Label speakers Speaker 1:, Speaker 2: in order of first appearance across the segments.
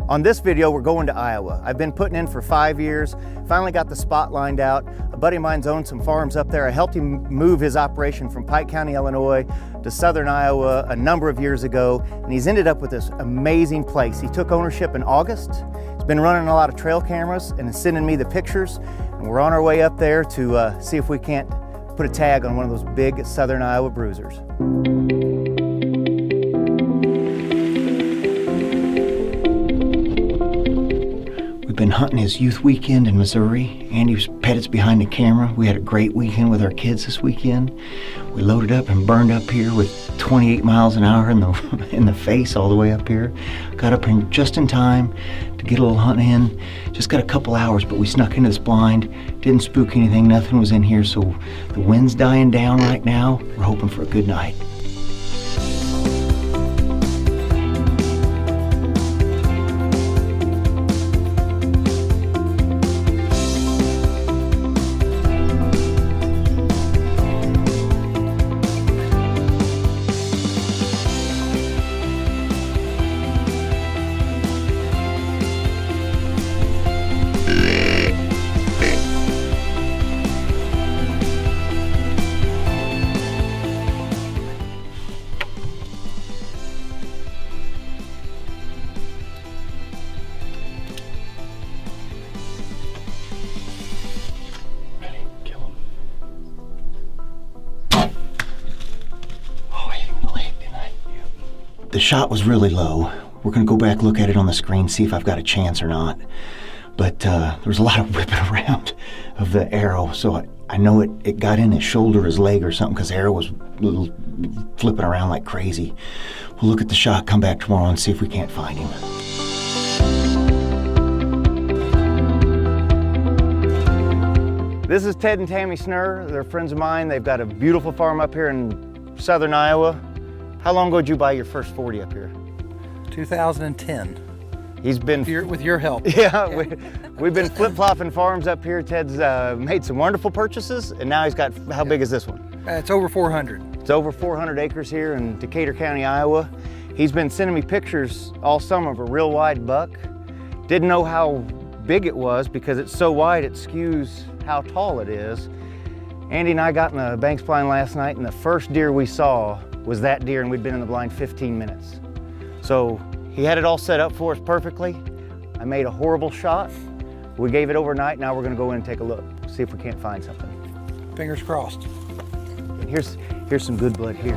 Speaker 1: On this video, we're going to Iowa. I've been putting in for 5 years, finally got the spot lined out. A buddy of mine's owned some farms up there. I helped him move his operation from Pike County, Illinois to southern Iowa a number of years ago, and he's ended up with this amazing place. He took ownership in August. He's been running a lot of trail cameras and is sending me the pictures, and we're on our way up there to see if we can't put a tag on one of those big southern Iowa bruisers. We've been hunting his youth weekend in Missouri. Andy Pettit's behind the camera. We had a great weekend with our kids this weekend. We loaded up and burned up here with 28 miles an hour in the face all the way up here. Got up here just in time to get a little hunting in. Just got a couple hours, but we snuck into this blind. Didn't spook anything, nothing was in here, so the wind's dying down right now. We're hoping for a good night. The shot was really low. We're gonna go back, look at it on the screen, see if I've got a chance or not. But there was a lot of whipping around of the arrow, so I know it got in his shoulder, his leg or something, because the arrow was flipping around like crazy. We'll look at the shot, come back tomorrow and see if we can't find him. This is Ted and Tammy Snurr. They're friends of mine. They've got a beautiful farm up here in southern Iowa. How long ago did you buy your first 40 up here?
Speaker 2: 2010.
Speaker 1: He's been...
Speaker 2: With your help.
Speaker 1: Yeah, we've been flip-flopping farms up here. Ted's made some wonderful purchases, and now he's got, how big is this one?
Speaker 2: It's over 400.
Speaker 1: It's over 400 acres here in Decatur County, Iowa. He's been sending me pictures all summer of a real wide buck. Didn't know how big it was because it's so wide it skews how tall it is. Andy and I got in the Banks blind last night, and the first deer we saw was that deer, and we'd been in the blind 15 minutes. So he had it all set up for us perfectly. I made a horrible shot. We gave it overnight. Now we're gonna go in and take a look, see if we can't find something.
Speaker 2: Fingers crossed.
Speaker 1: And here's some good blood here.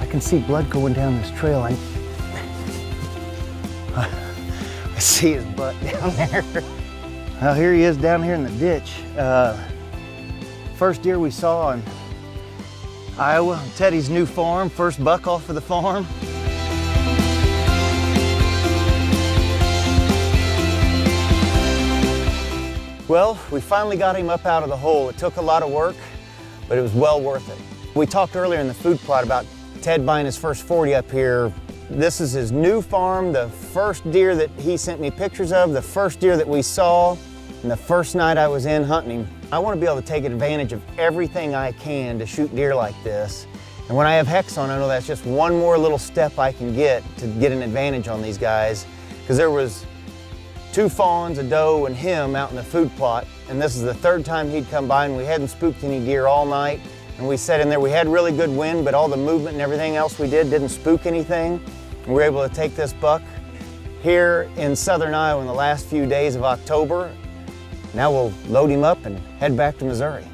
Speaker 1: I can see blood going down this trail. I see his butt down there. Well, here he is down here in the ditch. First deer we saw in Iowa, Teddy's new farm, first buck off of the farm. Well, we finally got him up out of the hole. It took a lot of work, but it was well worth it. We talked earlier in the food plot about Ted buying his first 40 up here. This is his new farm, the first deer that he sent me pictures of, the first deer that we saw, and the first night I was in hunting him. I want to be able to take advantage of everything I can to shoot deer like this. And when I have hex on, I know that's just one more little step I can get to get an advantage on these guys. Because there was 2 fawns, a doe, and him out in the food plot. And this is the 3rd time he'd come by, and we hadn't spooked any deer all night. And we sat in there, we had really good wind, but all the movement and everything else we did didn't spook anything. And we were able to take this buck here in southern Iowa in the last few days of October. Now we'll load him up and head back to Missouri.